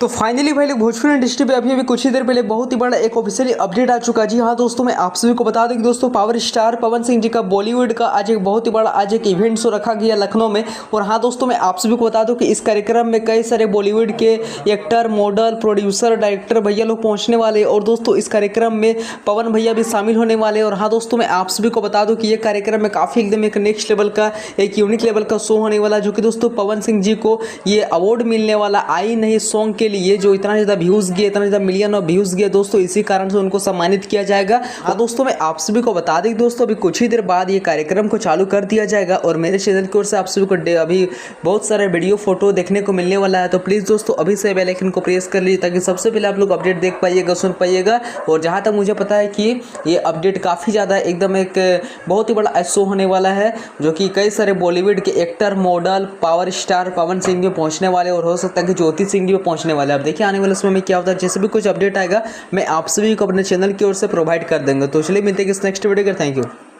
तो फाइनली भाई लोग भोजपुरी इंडस्ट्री पे अभी कुछ ही देर पहले बहुत ही बड़ा एक ऑफिशियली अपडेट आ चुका है। जी हाँ दोस्तों, मैं आप सभी को बता दूं कि दोस्तों पावर स्टार पवन सिंह जी का बॉलीवुड का आज एक बहुत ही बड़ा एक इवेंट शो रखा गया लखनऊ में। और हाँ दोस्तों, मैं आप सभी को बता दूं कि इस कार्यक्रम में कई सारे बॉलीवुड के एक्टर, मॉडल, प्रोड्यूसर, डायरेक्टर भैया लोग पहुंचने वाले। और दोस्तों इस कार्यक्रम में पवन भैया भी शामिल होने वाले। और हाँ दोस्तों, मैं आप सभी को बता दूं कि ये कार्यक्रम में काफ़ी एकदम एक नेक्स्ट लेवल का, एक यूनिक लेवल का शो होने वाला, जो कि दोस्तों पवन सिंह जी को ये अवार्ड मिलने वाला आई नहीं सॉन्ग के लिए, जो इतना ज़्यादा व्यूज़ गए, इतना ज़्यादा मिलियन ऑफ व्यूज़ गए दोस्तों, इसी कारण से उनको सम्मानित किया जाएगा। हाँ दोस्तों, मैं आप सभी को बता दें दोस्तों अभी कुछ ही देर बाद ये कार्यक्रम को चालू कर दिया जाएगा। और मेरे चैनल की ओर से आप सभी को अभी बहुत सारे वीडियो फोटो देखने को मिलने वाला है। तो प्लीज़ दोस्तों अभी से बेल आइकन को प्रेस कर लीजिए ताकि सबसे पहले आप लोग अपडेट देख पाइएगा, सुन पाइएगा। और जहाँ तक मुझे पता है कि ये अपडेट काफ़ी ज़्यादा एकदम एक बहुत ही बड़ा शो होने वाला है, जो कि कई सारे बॉलीवुड के actor, model, power star Pawan Singh भी पहुँचने वाले, और हो सकता है कि ज्योति सिंह भी पहुँचने वाले। अब देखिए आने वाले समय में क्या होता है। जैसे भी कुछ अपडेट आएगा मैं आप सभी को अपने चैनल की ओर से प्रोवाइड कर देंगे। तो चलिए मिलते हैं इस नेक्स्ट वीडियो के। Thank you.